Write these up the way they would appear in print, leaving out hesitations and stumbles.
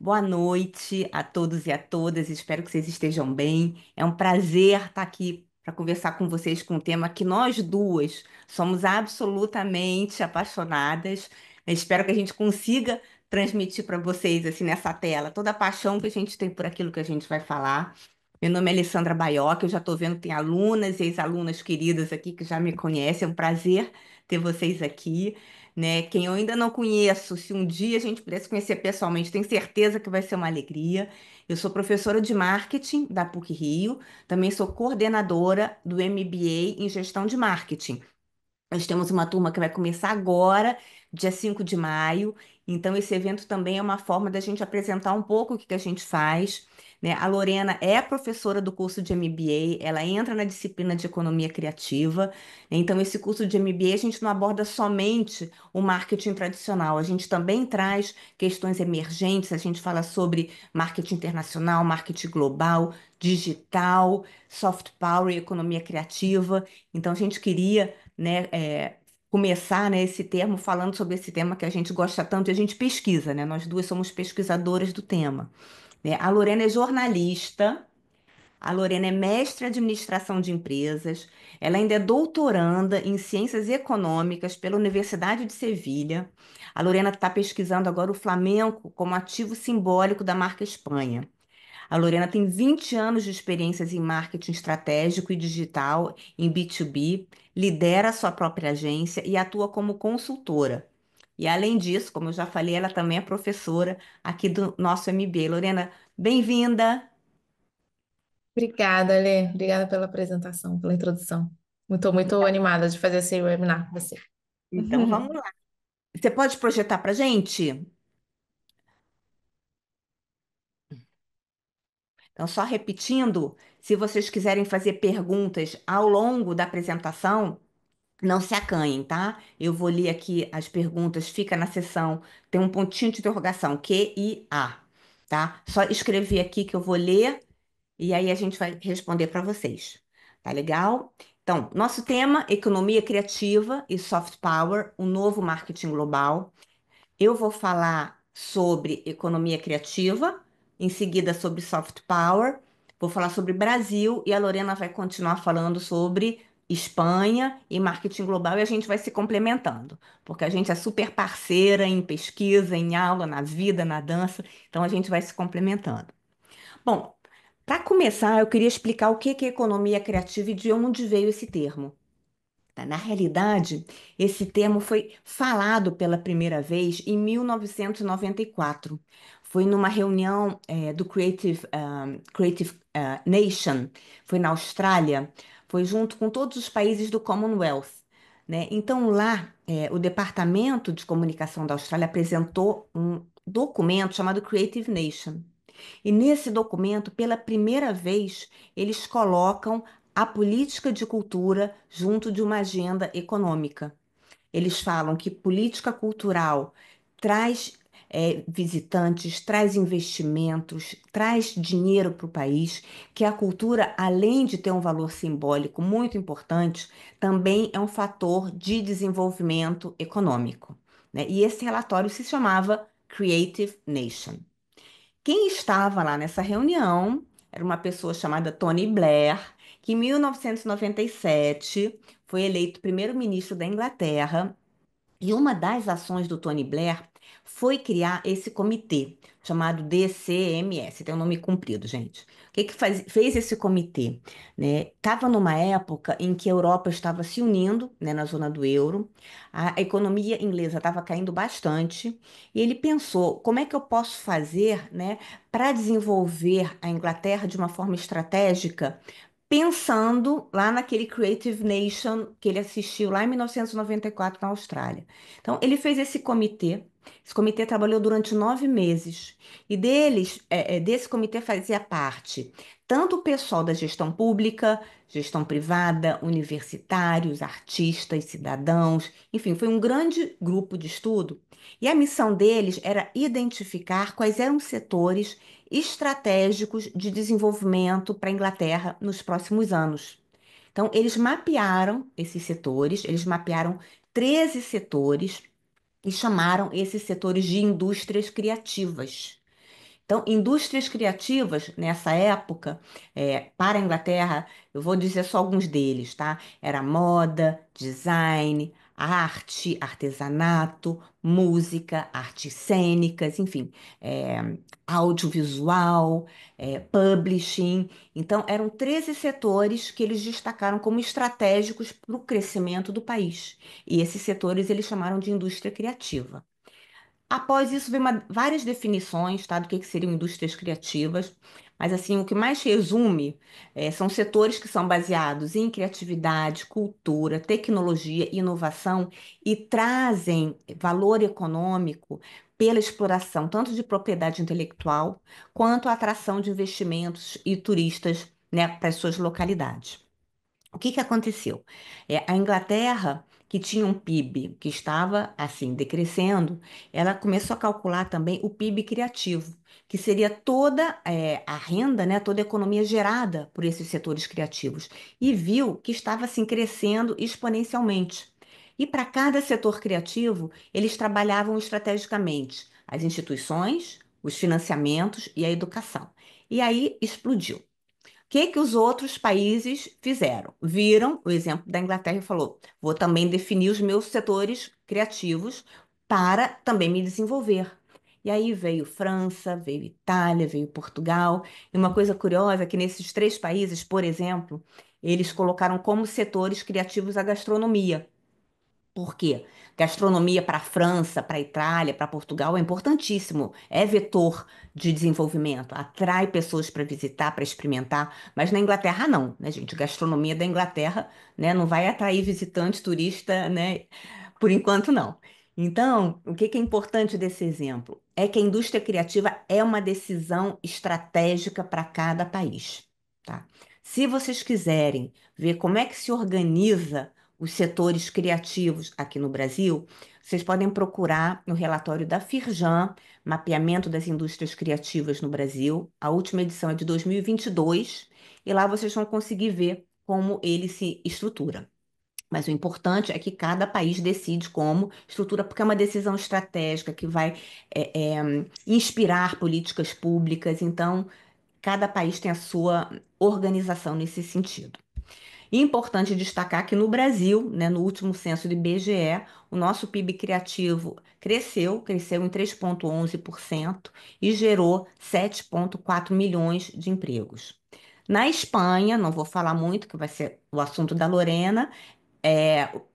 Boa noite a todos e a todas. Espero que vocês estejam bem. É um prazer estar aqui para conversar com vocês com um tema que nós duas somos absolutamente apaixonadas. Eu espero que a gente consiga transmitir para vocês assim nessa tela toda a paixão que a gente tem por aquilo que a gente vai falar. Meu nome é Alessandra Baioca, eu já estou vendo que tem alunas e ex-alunas queridas aqui que já me conhecem. É um prazer ter vocês aqui, né? Quem eu ainda não conheço, se um dia a gente pudesse conhecer pessoalmente, tenho certeza que vai ser uma alegria. Eu sou professora de marketing da PUC-Rio, também sou coordenadora do MBA em gestão de marketing. Nós temos uma turma que vai começar agora, dia 5 de maio. Então, esse evento também é uma forma da gente apresentar um pouco o que que a gente faz, né? A Lorena é professora do curso de MBA, ela entra na disciplina de economia criativa. Então, esse curso de MBA a gente não aborda somente o marketing tradicional, a gente também traz questões emergentes, a gente fala sobre marketing internacional, marketing global, digital, soft power e economia criativa. Então, a gente queria, né, começar, né, esse termo falando sobre esse tema que a gente gosta tanto e a gente pesquisa, né? Nós duas somos pesquisadoras do tema, né? A Lorena é jornalista, a Lorena é mestre em administração de empresas, ela ainda é doutoranda em ciências econômicas pela Universidade de Sevilha. A Lorena está pesquisando agora o flamenco como ativo simbólico da marca Espanha. A Lorena tem 20 anos de experiências em marketing estratégico e digital em B2B, lidera a sua própria agência e atua como consultora. E além disso, como eu já falei, ela também é professora aqui do nosso MBA. Lorena, bem-vinda. Obrigada, Lê. Obrigada pela apresentação, pela introdução. Muito animada de fazer esse webinar com você. Então vamos lá. Você pode projetar para gente? Então, só repetindo, se vocês quiserem fazer perguntas ao longo da apresentação, não se acanhem, tá? Eu vou ler aqui as perguntas, fica na seção, tem um pontinho de interrogação, QIA, tá? Só escrever aqui que eu vou ler e aí a gente vai responder para vocês. Tá legal? Então, nosso tema, economia criativa e soft power, o novo marketing global. Eu vou falar sobre economia criativa, em seguida sobre soft power, vou falar sobre Brasil e a Lorena vai continuar falando sobre Espanha e marketing global e a gente vai se complementando, porque a gente é super parceira em pesquisa, em aula, na vida, na dança, então a gente vai se complementando. Bom, para começar, eu queria explicar o que que é economia criativa e de onde veio esse termo. Tá? Na realidade, esse termo foi falado pela primeira vez em 1994. Foi numa reunião do Creative Nation, foi na Austrália, foi junto com todos os países do Commonwealth, né? Então, lá, o Departamento de Comunicação da Austrália apresentou um documento chamado Creative Nation. E nesse documento, pela primeira vez, eles colocam a política de cultura junto de uma agenda econômica. Eles falam que política cultural traz visitantes, traz investimentos, traz dinheiro para o país, que a cultura, além de ter um valor simbólico muito importante, também é um fator de desenvolvimento econômico, né? E esse relatório se chamava Creative Nation. Quem estava lá nessa reunião era uma pessoa chamada Tony Blair, que em 1997 foi eleito primeiro-ministro da Inglaterra e uma das ações do Tony Blair foi criar esse comitê, chamado DCMS, tem um nome comprido, gente. O que que fez esse comitê? Né? Estava numa época em que a Europa estava se unindo, né, na zona do euro, a economia inglesa estava caindo bastante, e ele pensou, como é que eu posso fazer, né, para desenvolver a Inglaterra de uma forma estratégica, pensando lá naquele Creative Nation que ele assistiu lá em 1994 na Austrália. Então, ele fez esse comitê. Esse comitê trabalhou durante 9 meses. E desse comitê fazia parte tanto o pessoal da gestão pública, gestão privada, universitários, artistas, cidadãos, enfim, foi um grande grupo de estudo. E a missão deles era identificar quais eram os setores estratégicos de desenvolvimento para a Inglaterra nos próximos anos. Então, eles mapearam esses setores, eles mapearam 13 setores e chamaram esses setores de indústrias criativas. Então, indústrias criativas nessa época, para a Inglaterra, eu vou dizer só alguns deles, tá? Era moda, design, arte, artesanato, música, artes cênicas, enfim, audiovisual, publishing. Então, eram 13 setores que eles destacaram como estratégicos para o crescimento do país. E esses setores eles chamaram de indústria criativa. Após isso, vem várias definições, tá, do que seriam indústrias criativas, mas assim, o que mais resume são setores que são baseados em criatividade, cultura, tecnologia, inovação e trazem valor econômico pela exploração tanto de propriedade intelectual quanto a atração de investimentos e turistas, né, para as suas localidades. O que que aconteceu? A Inglaterra, que tinha um PIB que estava assim decrescendo, ela começou a calcular também o PIB criativo, que seria toda a renda, né, toda a economia gerada por esses setores criativos, e viu que estava assim crescendo exponencialmente. E para cada setor criativo, eles trabalhavam estrategicamente as instituições, os financiamentos e a educação. E aí explodiu que os outros países fizeram? Viram o exemplo da Inglaterra e falou: vou também definir os meus setores criativos para também me desenvolver. E aí veio França, veio Itália, veio Portugal. E uma coisa curiosa é que nesses três países, por exemplo, eles colocaram como setores criativos a gastronomia. Por quê? Gastronomia para a França, para a Itália, para Portugal é importantíssimo. É vetor de desenvolvimento, atrai pessoas para visitar, para experimentar. Mas na Inglaterra não, né, gente? Gastronomia da Inglaterra, né, não vai atrair visitante, turista, né? Por enquanto não. Então, o que que é importante desse exemplo? É que a indústria criativa é uma decisão estratégica para cada país, tá? Se vocês quiserem ver como é que se organiza os setores criativos aqui no Brasil, vocês podem procurar no relatório da Firjan, Mapeamento das Indústrias Criativas no Brasil. A última edição é de 2022, e lá vocês vão conseguir ver como ele se estrutura. Mas o importante é que cada país decide como estrutura, porque é uma decisão estratégica que vai inspirar políticas públicas. Então, cada país tem a sua organização nesse sentido. E importante destacar que no Brasil, né, no último censo do IBGE, o nosso PIB criativo cresceu em 3,11% e gerou 7,4 milhões de empregos. Na Espanha, não vou falar muito, que vai ser o assunto da Lorena,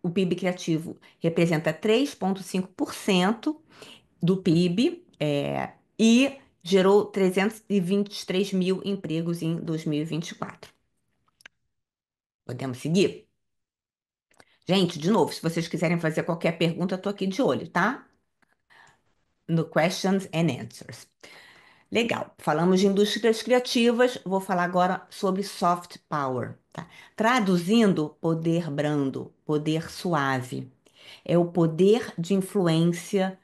o PIB criativo representa 3,5% do PIB, e gerou 323 mil empregos em 2024. Podemos seguir? Gente, de novo, se vocês quiserem fazer qualquer pergunta, eu tô aqui de olho, tá? No Questions and Answers. Legal, falamos de indústrias criativas, vou falar agora sobre soft power, tá? Traduzindo, poder brando, poder suave. É o poder de influência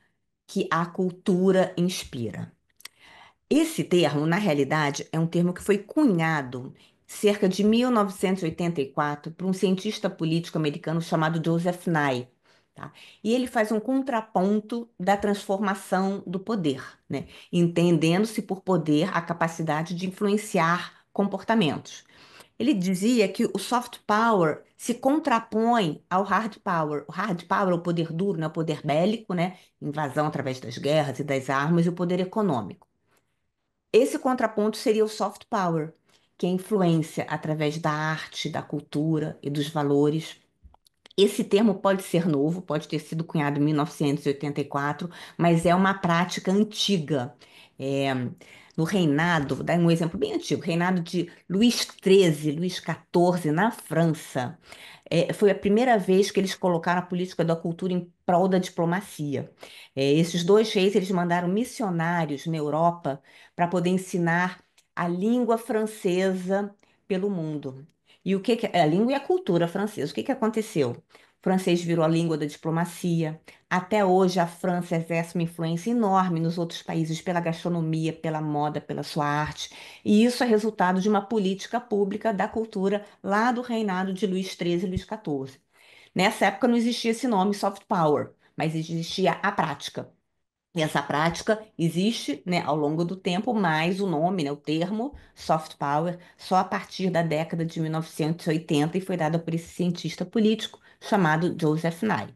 que a cultura inspira. Esse termo, na realidade, é um termo que foi cunhado cerca de 1984 por um cientista político americano chamado Joseph Nye, tá? E ele faz um contraponto da transformação do poder, né? Entendendo-se por poder a capacidade de influenciar comportamentos. Ele dizia que o soft power se contrapõe ao hard power. O hard power é o poder duro, né? O poder bélico, né? Invasão através das guerras e das armas, e o poder econômico. Esse contraponto seria o soft power, que é a influência através da arte, da cultura e dos valores. Esse termo pode ser novo, pode ter sido cunhado em 1984, mas é uma prática antiga. É, no reinado, vou dar um exemplo bem antigo, reinado de Luís XIII, Luís XIV, na França. Foi a primeira vez que eles colocaram a política da cultura em prol da diplomacia. Esses dois reis, eles mandaram missionários na Europa para poder ensinar a língua francesa pelo mundo. E o a língua e a cultura francesa? O que que aconteceu? O francês virou a língua da diplomacia. Até hoje, a França exerce uma influência enorme nos outros países pela gastronomia, pela moda, pela sua arte. E isso é resultado de uma política pública da cultura lá do reinado de Luís XIII e Luís XIV. Nessa época não existia esse nome soft power, mas existia a prática. E essa prática existe, né, ao longo do tempo, mas o nome, né, o termo soft power, só a partir da década de 1980 e foi dado por esse cientista político chamado Joseph Nye.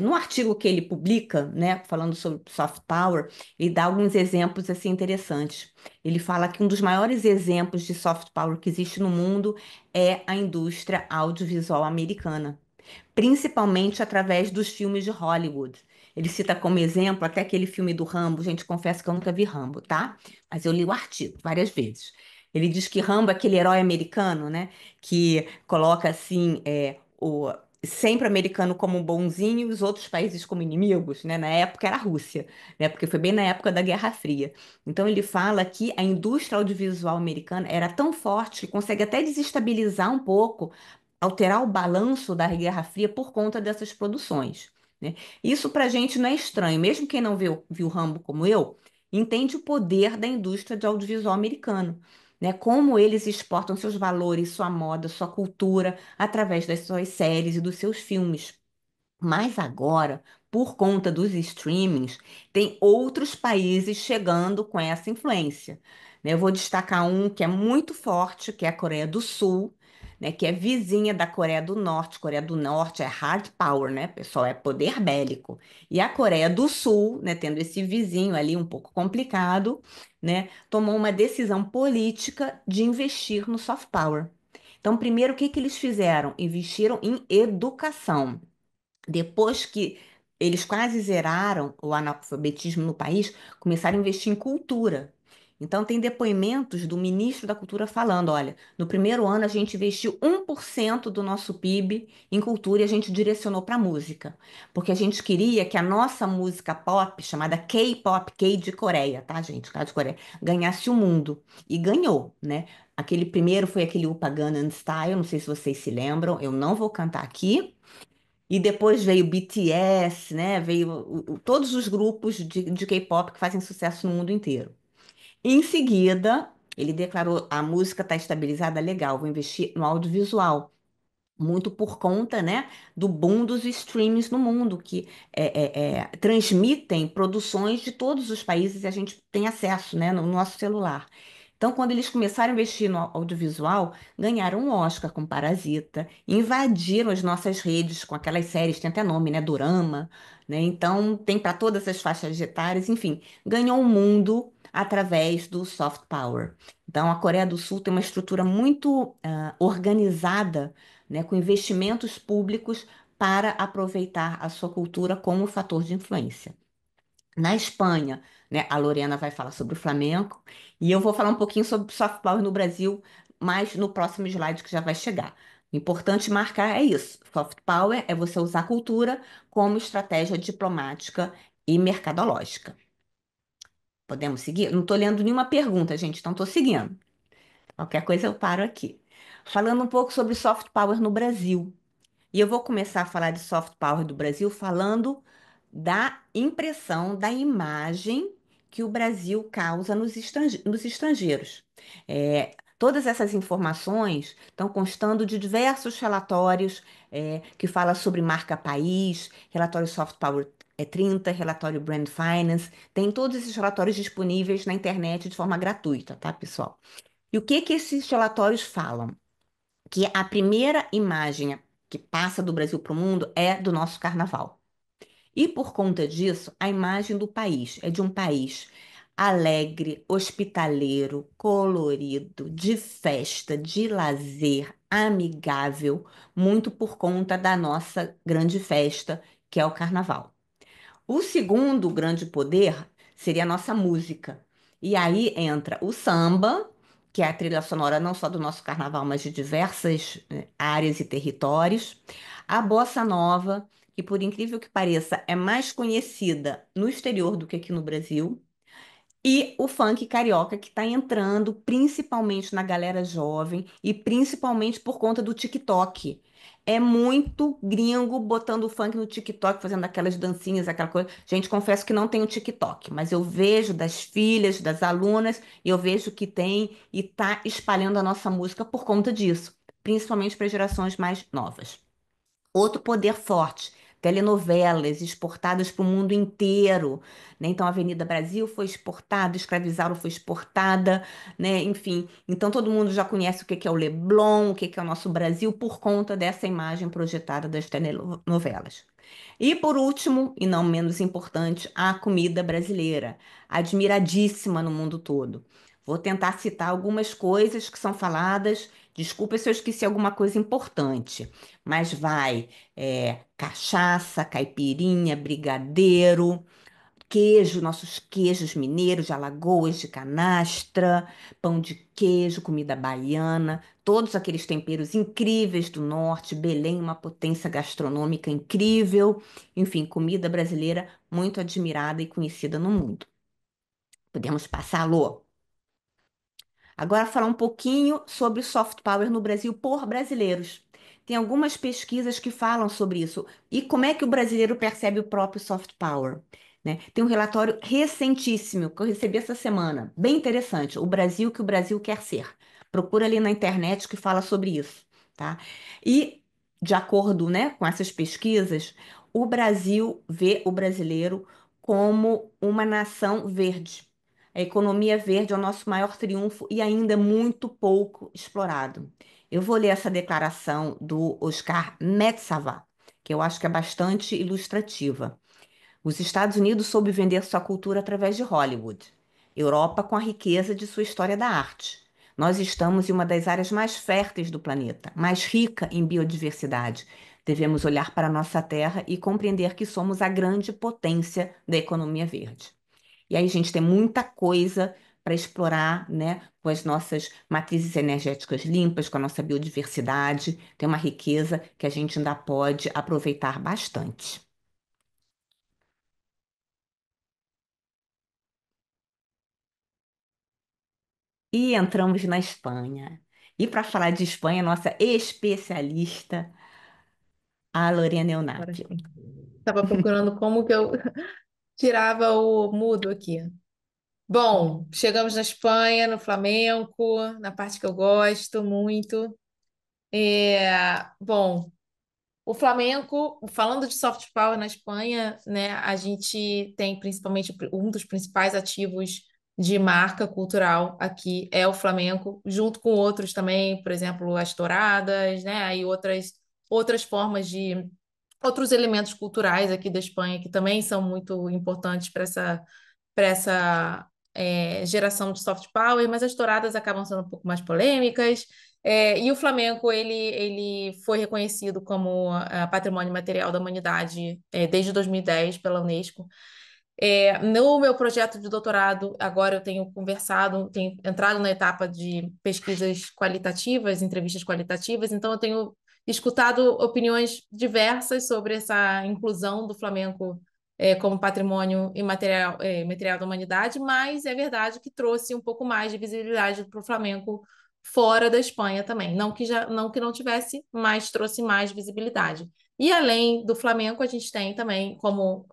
No artigo que ele publica, né, falando sobre soft power, ele dá alguns exemplos assim interessantes. Ele fala que um dos maiores exemplos de soft power que existe no mundo é a indústria audiovisual americana, principalmente através dos filmes de Hollywood. Ele cita como exemplo até aquele filme do Rambo. Gente, confesso que eu nunca vi Rambo, tá? Mas eu li o artigo várias vezes. Ele diz que Rambo é aquele herói americano, né? Que coloca assim, o sempre americano como um bonzinho e os outros países como inimigos, né? Na época era a Rússia, né? Porque foi bem na época da Guerra Fria. Então ele fala que a indústria audiovisual americana era tão forte que consegue até desestabilizar um pouco, alterar o balanço da Guerra Fria por conta dessas produções, né? Isso para a gente não é estranho, mesmo quem não viu Rambo como eu, entende o poder da indústria de audiovisual americano, né? Como eles exportam seus valores, sua moda, sua cultura através das suas séries e dos seus filmes. Mas agora, por conta dos streamings, tem outros países chegando com essa influência, né? Eu vou destacar um que é muito forte, que é a Coreia do Sul, né? Que é vizinha da Coreia do Norte. Coreia do Norte é hard power, né, pessoal? É poder bélico. E a Coreia do Sul, né, tendo esse vizinho ali um pouco complicado, né, tomou uma decisão política de investir no soft power. Então, primeiro, o que que eles fizeram? Investiram em educação. Depois que eles quase zeraram o analfabetismo no país, começaram a investir em cultura. Então, tem depoimentos do ministro da Cultura falando: olha, no primeiro ano a gente investiu 1% do nosso PIB em cultura e a gente direcionou para música, porque a gente queria que a nossa música pop, chamada K-pop, K de Coreia, tá, gente? K de Coreia, ganhasse o mundo. E ganhou, né? Aquele primeiro foi aquele Upa Gangnam Style, não sei se vocês se lembram, eu não vou cantar aqui. E depois veio o BTS, né? Veio todos os grupos de K-pop que fazem sucesso no mundo inteiro. Em seguida, ele declarou: a música está estabilizada, legal, vou investir no audiovisual. Muito por conta, né, do boom dos streams no mundo, que transmitem produções de todos os países e a gente tem acesso, né, no nosso celular. Então, quando eles começaram a investir no audiovisual, ganharam um Oscar com Parasita, invadiram as nossas redes com aquelas séries, tem até nome, né? Dorama, né? Então, tem para todas as faixas etárias, enfim, ganhou o mundo através do soft power. Então, a Coreia do Sul tem uma estrutura muito organizada, né? Com investimentos públicos para aproveitar a sua cultura como fator de influência. Na Espanha, né, a Lorena vai falar sobre o Flamengo e eu vou falar um pouquinho sobre soft power no Brasil, mas no próximo slide que já vai chegar. O importante marcar é isso. Soft power é você usar a cultura como estratégia diplomática e mercadológica. Podemos seguir? Não estou lendo nenhuma pergunta, gente, então estou seguindo. Qualquer coisa eu paro aqui. Falando um pouco sobre soft power no Brasil. E eu vou começar a falar de soft power do Brasil falando da impressão, da imagem que o Brasil causa nos estrangeiros. Todas essas informações estão constando de diversos relatórios que falam sobre marca país, relatório Soft Power 30, relatório Brand Finance, tem todos esses relatórios disponíveis na internet de forma gratuita, tá, pessoal? E o que que esses relatórios falam? Que a primeira imagem que passa do Brasil para o mundo é do nosso carnaval. E por conta disso, a imagem do país é de um país alegre, hospitaleiro, colorido, de festa, de lazer, amigável, muito por conta da nossa grande festa, que é o carnaval. O segundo grande poder seria a nossa música. E aí entra o samba, que é a trilha sonora não só do nosso carnaval, mas de diversas áreas e territórios. A bossa nova, que por incrível que pareça, é mais conhecida no exterior do que aqui no Brasil. E o funk carioca que está entrando principalmente na galera jovem e principalmente por conta do TikTok. É muito gringo botando o funk no TikTok, fazendo aquelas dancinhas, aquela coisa. Gente, confesso que não tenho TikTok, mas eu vejo das filhas, das alunas, e eu vejo que tem e tá espalhando a nossa música por conta disso, principalmente para gerações mais novas. Outro poder forte telenovelas exportadas para o mundo inteiro, né? Então, a Avenida Brasil foi exportada, Escravizauro foi exportada, né? Enfim, então todo mundo já conhece o que que é o Leblon, o que que é o nosso Brasil por conta dessa imagem projetada das telenovelas. E por último, e não menos importante, a comida brasileira, admiradíssima no mundo todo. Vou tentar citar algumas coisas que são faladas. Desculpa se eu esqueci alguma coisa importante, mas vai, cachaça, caipirinha, brigadeiro, queijo, nossos queijos mineiros de Alagoas, de canastra, pão de queijo, comida baiana, todos aqueles temperos incríveis do norte, Belém, uma potência gastronômica incrível, enfim, comida brasileira muito admirada e conhecida no mundo. Podemos passar, Lô? Agora, falar um pouquinho sobre o soft power no Brasil por brasileiros. Tem algumas pesquisas que falam sobre isso. E como é que o brasileiro percebe o próprio soft power, né? Tem um relatório recentíssimo que eu recebi essa semana, bem interessante. O Brasil que o Brasil quer ser. Procura ali na internet que fala sobre isso, tá? E, de acordo, né, com essas pesquisas, o Brasil vê o brasileiro como uma nação verde. A economia verde é o nosso maior triunfo e ainda muito pouco explorado. Eu vou ler essa declaração do Oscar Metsavar, que eu acho que é bastante ilustrativa. Os Estados Unidos soube vender sua cultura através de Hollywood. Europa com a riqueza de sua história da arte. Nós estamos em uma das áreas mais férteis do planeta, mais rica em biodiversidade. Devemos olhar para a nossa terra e compreender que somos a grande potência da economia verde. E aí, gente, tem muita coisa para explorar, né? Com as nossas matrizes energéticas limpas, com a nossa biodiversidade. Tem uma riqueza que a gente ainda pode aproveitar bastante. E entramos na Espanha. E para falar de Espanha, nossa especialista, a Lorena Agora Eunapio. sim. Estava procurando como que eu tirava o mudo aqui. Bom, chegamos na Espanha, no flamenco, na parte que eu gosto muito. Bom, o flamenco, falando de soft power na Espanha, né, a gente tem principalmente um dos principais ativos de marca cultural aqui é o flamenco, junto com outros também, por exemplo, as touradas, né, e outras formas de outros elementos culturais aqui da Espanha que também são muito importantes para essa geração de soft power, mas as touradas acabam sendo um pouco mais polêmicas. E o Flamengo, ele foi reconhecido como Patrimônio Material da Humanidade desde 2010 pela Unesco. No meu projeto de doutorado, agora eu tenho conversado, tenho entrado na etapa de pesquisas qualitativas, entrevistas qualitativas, então eu tenho escutado opiniões diversas sobre essa inclusão do Flamengo como patrimônio imaterial, material da humanidade, mas é verdade que trouxe um pouco mais de visibilidade para o Flamengo fora da Espanha também. Não que não tivesse, mas trouxe mais visibilidade. E além do Flamengo, a gente tem também como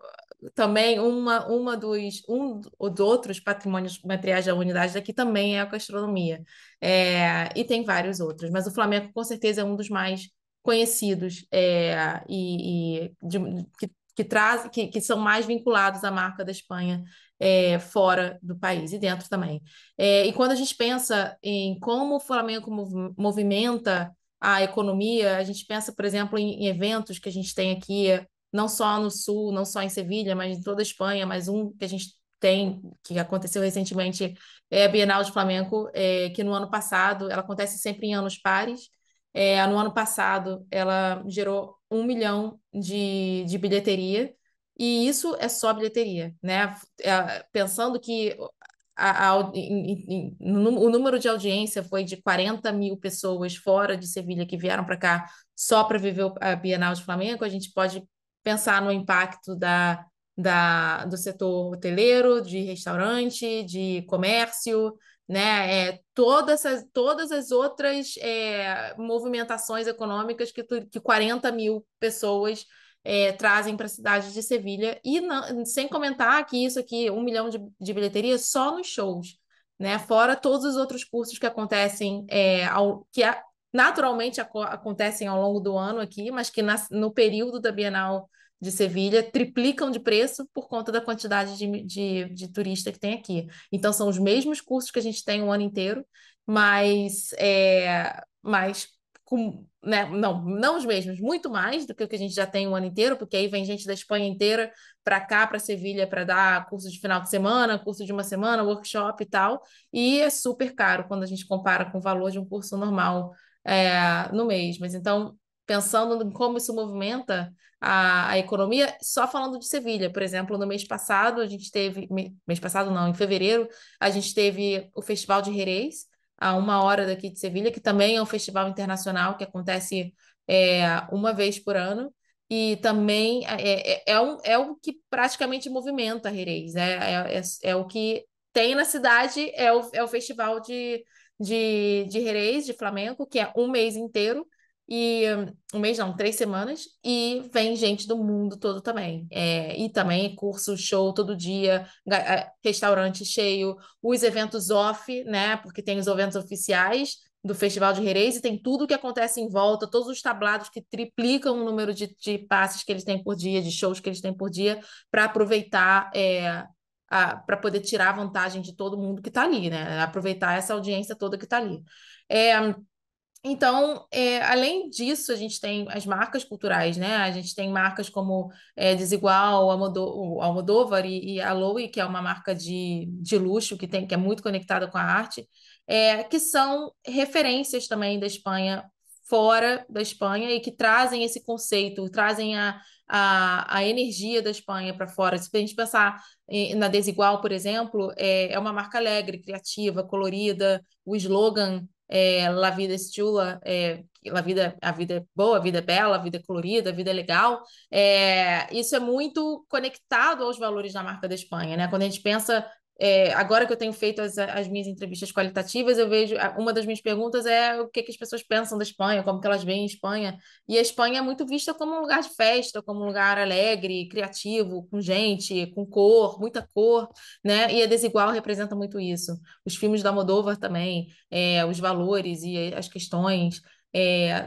também dos outros patrimônios materiais da humanidade daqui também é a gastronomia. E tem vários outros, mas o Flamengo com certeza é um dos mais conhecidos que são mais vinculados à marca da Espanha fora do país e dentro também. E quando a gente pensa em como o Flamengo movimenta a economia, a gente pensa, por exemplo, em eventos que a gente tem aqui não só no Sul, não só em Sevilha, mas em toda a Espanha, mas um que a gente tem, que aconteceu recentemente, é a Bienal de Flamenco, que no ano passado, ela acontece sempre em anos pares. No ano passado, ela gerou 1 milhão de bilheteria, e isso é só bilheteria, né? Pensando que o número de audiência foi de 40 mil pessoas fora de Sevilha que vieram para cá só para viver a Bienal de Flamenco, a gente pode pensar no impacto do setor hoteleiro, de restaurante, de comércio, né? Todas as outras movimentações econômicas que 40 mil pessoas trazem para a cidade de Sevilha. E sem comentar que isso aqui, 1 milhão de bilheteria só nos shows, né? Fora todos os outros cursos que acontecem, naturalmente acontecem ao longo do ano aqui, mas que no período da Bienal de Sevilha triplicam de preço por conta da quantidade de turista que tem aqui. Então, são os mesmos cursos que a gente tem o ano inteiro, mas com, né, não os mesmos, muito mais do que o que a gente já tem o ano inteiro, porque aí vem gente da Espanha inteira para cá, para Sevilha, para dar curso de final de semana, curso de uma semana, workshop e tal, e é super caro quando a gente compara com o valor de um curso normal no mês. Mas então, pensando em como isso movimenta a economia, só falando de Sevilha, por exemplo, no mês passado a gente teve, mês passado não, em fevereiro, a gente teve o Festival de Jerez, a 1 hora daqui de Sevilha, que também é um festival internacional que acontece uma vez por ano. E também é o que praticamente movimenta Jerez. É o que tem na cidade, é o festival de Jerez, de flamenco, que é um mês inteiro. E um mês não, 3 semanas, e vem gente do mundo todo também. E também curso, show todo dia, restaurante cheio, os eventos off, né? Porque tem os eventos oficiais do Festival de Jerez e tem tudo que acontece em volta, todos os tablados que triplicam o número de passes que eles têm por dia, de shows que eles têm por dia, para aproveitar, para poder tirar vantagem de todo mundo que está ali, né? Aproveitar essa audiência toda que está ali. É, então, além disso, a gente tem as marcas culturais, né? A gente tem marcas como Desigual, o Almodóvar e a Loewe, que é uma marca de luxo que é muito conectada com a arte, que são referências também da Espanha, fora da Espanha, e que trazem esse conceito, trazem a energia da Espanha para fora. Se a gente pensar na Desigual, por exemplo, é uma marca alegre, criativa, colorida, o slogan La vida es chula, a vida é boa, a vida é bela, a vida é colorida, a vida é legal. Isso é muito conectado aos valores da marca da Espanha, né? Quando a gente pensa, agora que eu tenho feito as minhas entrevistas qualitativas, eu vejo, uma das minhas perguntas é o que que as pessoas pensam da Espanha, como que elas veem a Espanha. E a Espanha é muito vista como um lugar de festa, como um lugar alegre, criativo, com gente, com cor, muita cor, né? E a Desigual representa muito isso. Os filmes da Almodóvar também, os valores e as questões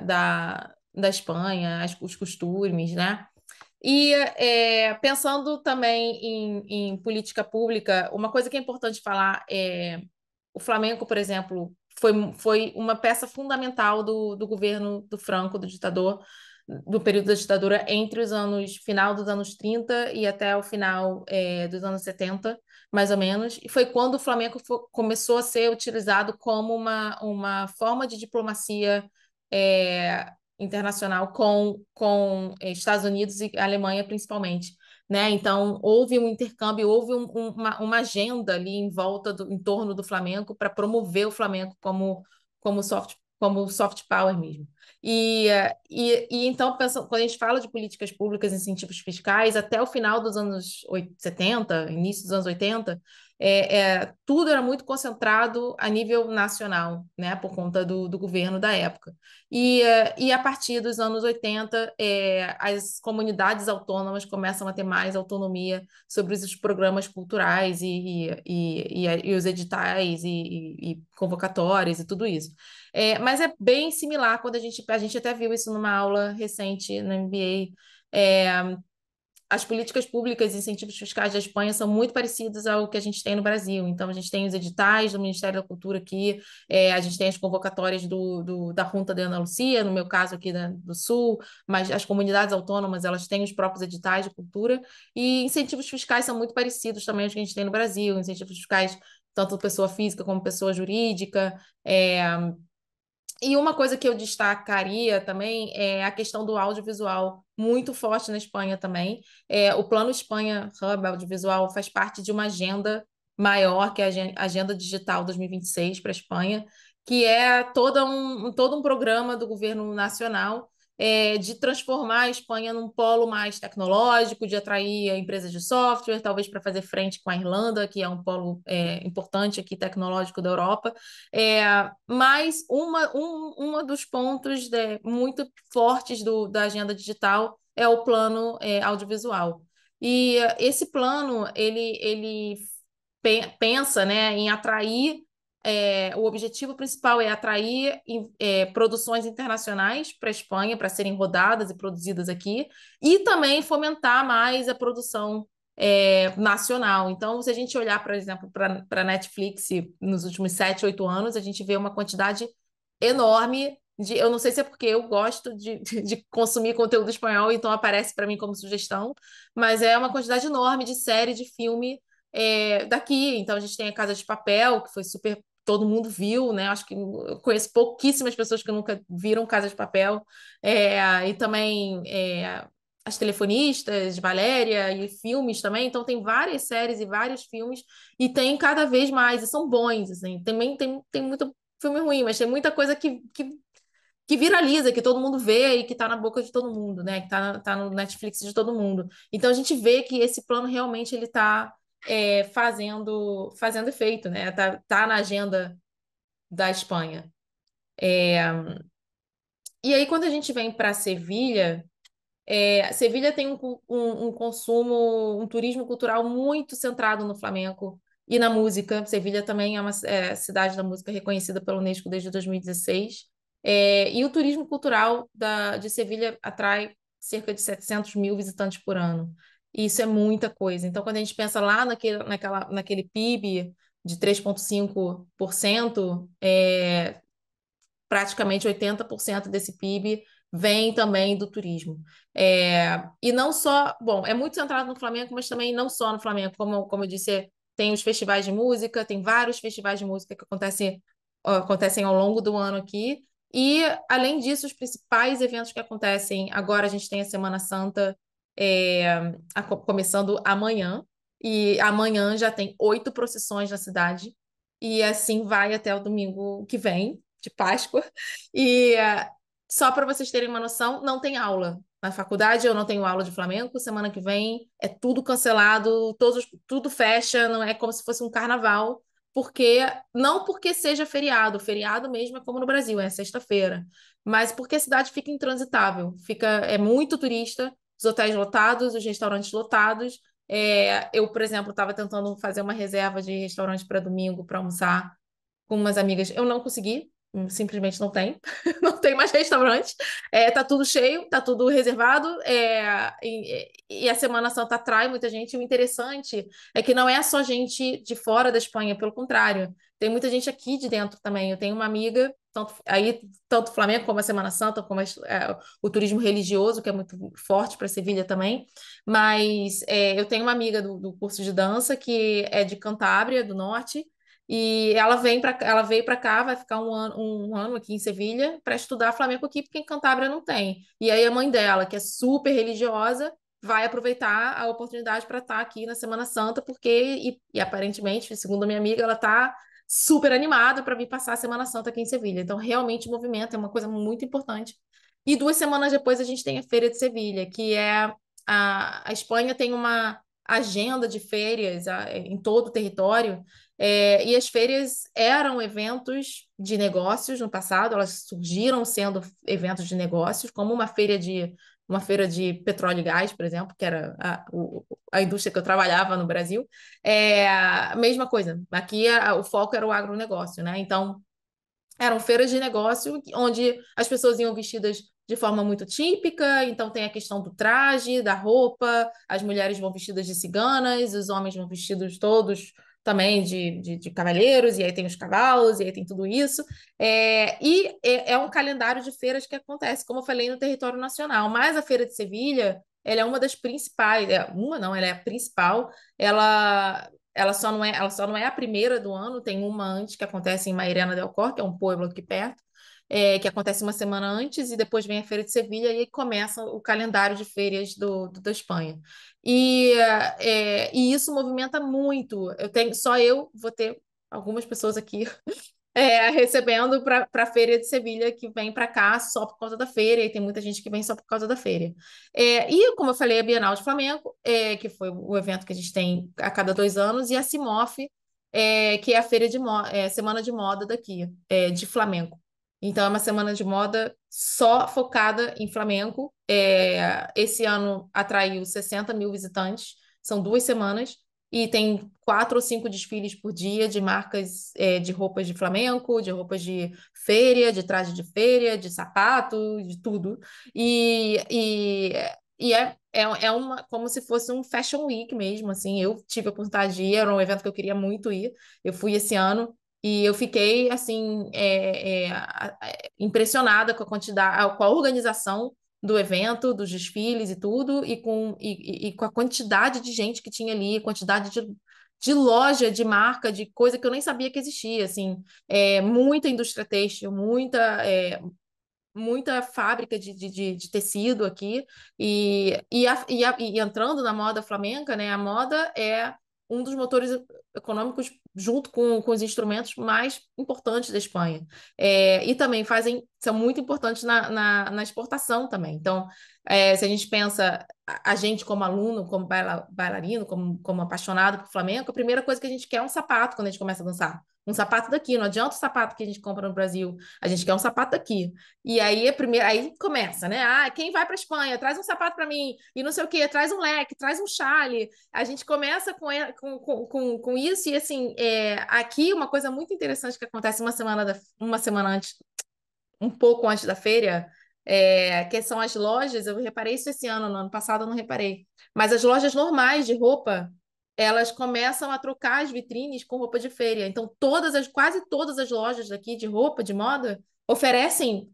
da Espanha, os costumes, né? E pensando também em política pública, uma coisa que é importante falar é o Flamengo, por exemplo, foi uma peça fundamental do governo do Franco, do ditador, do período da ditadura, entre os anos, final dos anos 30 e até o final dos anos 70, mais ou menos. E foi quando o Flamengo começou a ser utilizado como uma forma de diplomacia internacional com Estados Unidos e Alemanha, principalmente. Né? Então, houve um intercâmbio, houve uma agenda ali em torno do Flamengo para promover o Flamengo como soft power mesmo. E então, quando a gente fala de políticas públicas, incentivos fiscais, até o final dos anos 70, início dos anos 80, tudo era muito concentrado a nível nacional, né, por conta do governo da época. E a partir dos anos 80, as comunidades autônomas começam a ter mais autonomia sobre os programas culturais e os editais e convocatórias e tudo isso. Mas é bem similar quando a gente até viu isso numa aula recente no MBA. As políticas públicas e incentivos fiscais da Espanha são muito parecidos ao que a gente tem no Brasil. Então, a gente tem os editais do Ministério da Cultura aqui, a gente tem as convocatórias da Junta de Andalucia, no meu caso aqui do Sul, mas as comunidades autônomas, elas têm os próprios editais de cultura, e incentivos fiscais são muito parecidos também aos que a gente tem no Brasil, incentivos fiscais tanto pessoa física como pessoa jurídica, e uma coisa que eu destacaria também é a questão do audiovisual, muito forte na Espanha também. O Plano Espanha Hub Audiovisual faz parte de uma agenda maior, que é a Agenda Digital 2026 para a Espanha, que é todo um programa do governo nacional de transformar a Espanha num polo mais tecnológico, de atrair empresas de software, talvez para fazer frente com a Irlanda, que é um polo importante aqui tecnológico da Europa. Mas uma dos pontos muito fortes da agenda digital é o plano audiovisual. E esse plano, ele pensa, né, em atrair o objetivo principal é atrair produções internacionais para a Espanha, para serem rodadas e produzidas aqui, e também fomentar mais a produção nacional. Então, se a gente olhar, por exemplo, para a Netflix nos últimos 7, 8 anos, a gente vê uma quantidade enorme de. Eu não sei se é porque eu gosto de consumir conteúdo espanhol, então aparece para mim como sugestão, mas é uma quantidade enorme de série, de filme daqui. Então, a gente tem a Casa de Papel, que foi super. Todo mundo viu, né? Acho que eu conheço pouquíssimas pessoas que nunca viram Casa de Papel. E também As Telefonistas, Valéria, e filmes também. Então, tem várias séries e vários filmes, e tem cada vez mais, e são bons, assim. Também tem muito filme ruim, mas tem muita coisa que viraliza, que todo mundo vê e que tá na boca de todo mundo, né? Que tá no Netflix de todo mundo. Então a gente vê que esse plano realmente ele tá fazendo efeito, né? Tá na agenda da Espanha. E aí, quando a gente vem para Sevilha, Sevilha tem um consumo, um turismo cultural muito centrado no flamenco e na música. Sevilha também é uma cidade da música reconhecida pela Unesco desde 2016. E o turismo cultural de Sevilha atrai cerca de 700 mil visitantes por ano. E isso é muita coisa. Então, quando a gente pensa lá naquele PIB de 3,5%, praticamente 80% desse PIB vem também do turismo. E não só, bom, é muito centrado no Flamengo, mas também não só no Flamengo, como eu disse, tem os festivais de música, tem vários festivais de música que acontecem ao longo do ano aqui. E, além disso, os principais eventos que acontecem, agora a gente tem a Semana Santa começando amanhã, e amanhã já tem 8 procissões na cidade, e assim vai até o domingo que vem, de Páscoa. E só para vocês terem uma noção, não tem aula. Na faculdade eu não tenho aula de flamenco, semana que vem é tudo cancelado, tudo fecha, não é como se fosse um carnaval, porque não porque seja feriado mesmo é como no Brasil, é sexta-feira, mas porque a cidade fica intransitável, é muito turista, os hotéis lotados, os restaurantes lotados. Eu, por exemplo, estava tentando fazer uma reserva de restaurante para domingo para almoçar com umas amigas. Eu não consegui, simplesmente não tem. Não tem mais restaurante. Tá tudo cheio, tá tudo reservado. E a Semana Santa atrai muita gente. E o interessante é que não é só gente de fora da Espanha, pelo contrário. Tem muita gente aqui de dentro também. Eu tenho uma amiga, tanto o Flamengo como a Semana Santa, como o turismo religioso, que é muito forte para Sevilha também. Mas eu tenho uma amiga do curso de dança que é de Cantábria, do norte, e ela veio para cá, vai ficar um ano aqui em Sevilha para estudar flamenco aqui, porque em Cantábria não tem. E aí a mãe dela, que é super religiosa, vai aproveitar a oportunidade para estar aqui na Semana Santa, e aparentemente, segundo a minha amiga, ela está super animada para vir passar a Semana Santa aqui em Sevilha. Então, realmente, o movimento é uma coisa muito importante. E 2 semanas depois a gente tem a Feira de Sevilha, que é a Espanha tem uma agenda de feiras em todo o território, e as feiras eram eventos de negócios no passado, elas surgiram sendo eventos de negócios, como uma feira de petróleo e gás, por exemplo, que era a indústria que eu trabalhava no Brasil. A mesma coisa, aqui o foco era o agronegócio, né? Então, eram feiras de negócio onde as pessoas iam vestidas de forma muito típica, então tem a questão do traje, da roupa, as mulheres vão vestidas de ciganas, os homens vão vestidos todos também de cavalheiros, e aí tem os cavalos, e aí tem tudo isso. É um calendário de feiras que acontece, como eu falei, no território nacional. Mas a Feira de Sevilha, ela é uma das principais, ela é a principal, ela só não é a primeira do ano, tem uma antes que acontece em Mairena del Cor, que é um pueblo aqui perto, que acontece uma semana antes, e depois vem a Feira de Sevilha, e aí começa o calendário de feiras da Espanha. E isso movimenta muito. Só eu vou ter algumas pessoas aqui recebendo para a Feira de Sevilha, que vem para cá só por causa da feira, e tem muita gente que vem só por causa da feira. E, como eu falei, a Bienal de Flamengo, que foi o evento que a gente tem a cada 2 anos, e a CIMOF, que é a semana de moda daqui, de Flamengo. Então, é uma semana de moda só focada em Flamengo. Esse ano atraiu 60 mil visitantes, são 2 semanas, e tem 4 ou 5 desfiles por dia de marcas de roupas de flamenco, de roupas de feira, de traje de feira, de sapato, de tudo. E, e, e é uma, como se fosse um Fashion Week mesmo, assim. Eu tive a oportunidade de ir, era um evento que eu queria muito ir. Eu fui esse ano. E eu fiquei, assim, impressionada com a quantidade, com a organização do evento, dos desfiles e tudo, e com a quantidade de gente que tinha ali, quantidade de loja, de marca, de coisa que eu nem sabia que existia, assim, muita indústria têxtil, muita fábrica de tecido aqui, e entrando na moda flamenca, né, a moda é um dos motores econômicos, junto com os instrumentos mais importantes da Espanha. E também são muito importantes na exportação também. Então, se a gente pensa, a gente como aluno, como bailarino, como apaixonado por flamenco, a primeira coisa que a gente quer é um sapato quando a gente começa a dançar. Um sapato daqui, não adianta o sapato que a gente compra no Brasil, a gente quer um sapato daqui. E aí, aí começa, né? Ah, quem vai para Espanha, traz um sapato para mim, e não sei o quê, traz um leque, traz um chale. A gente começa com isso, e assim, aqui uma coisa muito interessante que acontece uma semana antes, um pouco antes da feira, que são as lojas. Eu reparei isso esse ano, no ano passado eu não reparei. Mas as lojas normais de roupa, elas começam a trocar as vitrines com roupa de feira. Então, quase todas as lojas aqui de roupa, de moda, oferecem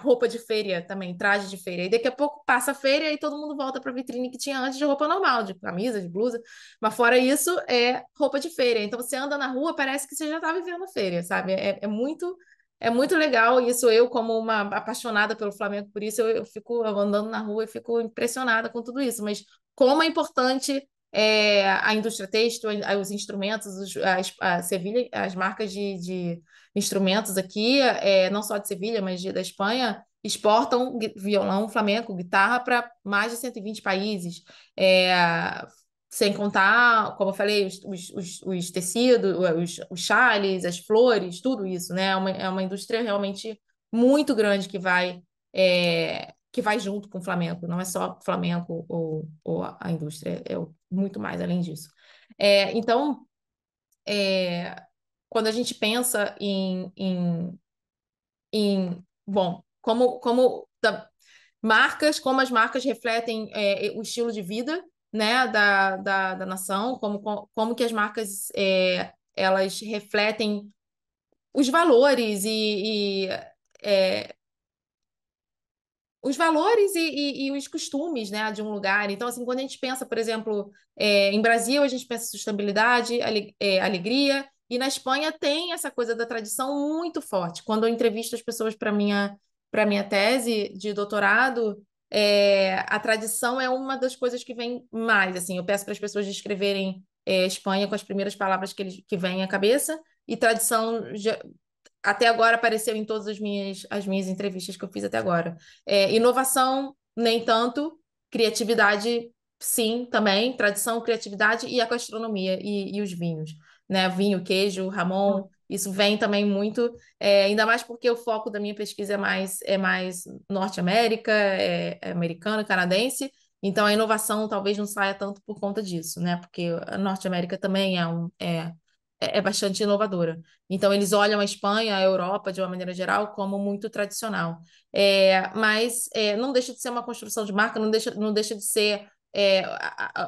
roupa de feira também, traje de feira. E daqui a pouco passa a feira e todo mundo volta para a vitrine que tinha antes de roupa normal, de camisa, de blusa. Mas fora isso, é roupa de feira. Então, você anda na rua, parece que você já está vivendo a feira, sabe? É muito legal isso. Eu, como uma apaixonada pelo Flamengo, por isso eu fico andando na rua e fico impressionada com tudo isso. Mas como é importante a indústria têxtil, os instrumentos, a Sevilha, as marcas de instrumentos aqui, não só de Sevilha, mas da Espanha, exportam violão, flamenco, guitarra para mais de 120 países. É, Sem contar, como eu falei, os tecidos, os chales, as flores, tudo isso, né? É uma indústria realmente muito grande que vai junto com o flamenco. Não é só flamenco ou a indústria, muito mais além disso. Então, quando a gente pensa bom, como as marcas refletem o estilo de vida, né, da nação, como que as marcas elas refletem os valores é, e os costumes, né, de um lugar. Então, assim, quando a gente pensa, por exemplo, em Brasil, a gente pensa em sustentabilidade, alegria, e na Espanha tem essa coisa da tradição muito forte. Quando eu entrevisto as pessoas para minha tese de doutorado, a tradição é uma das coisas que vem mais. Assim, eu peço para as pessoas descreverem Espanha com as primeiras palavras que vêm à cabeça, e tradição até agora apareceu em todas as minhas entrevistas que eu fiz até agora. Inovação, nem tanto. Criatividade, sim, também. Tradição, criatividade e a gastronomia e os vinhos, né? Vinho, queijo, Ramon, isso vem também muito, ainda mais porque o foco da minha pesquisa é mais Norte-América, americano, canadense. Então, a inovação talvez não saia tanto por conta disso, né? Porque a Norte-América também é bastante inovadora. Então, eles olham a Espanha, a Europa, de uma maneira geral, como muito tradicional. Mas não deixa de ser uma construção de marca, não deixa de ser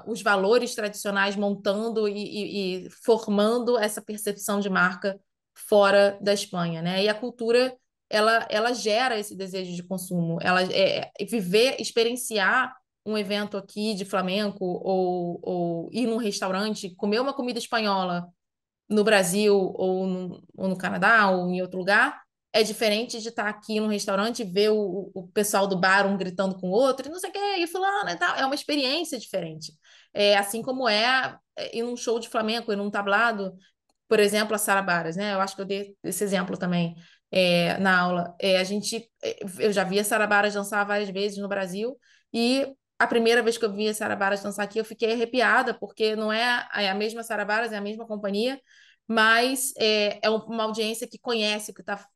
os valores tradicionais montando e formando essa percepção de marca fora da Espanha, né? E a cultura, ela gera esse desejo de consumo. Viver, experienciar um evento aqui de flamenco, ou ir num restaurante, comer uma comida espanhola no Brasil ou no Canadá ou em outro lugar, é diferente de estar aqui no restaurante e ver o pessoal do bar um gritando com o outro, e não sei o que, e fulano e tal. É uma experiência diferente. Assim como ir num show de flamenco, ir num tablado, por exemplo, a Sara Baras, né? Eu acho que eu dei esse exemplo também na aula. Eu já vi a Sara Baras dançar várias vezes no Brasil, e a primeira vez que eu vi a Sara Baras dançar aqui, eu fiquei arrepiada, porque não é a mesma Sara Baras, é a mesma companhia, mas é uma audiência que conhece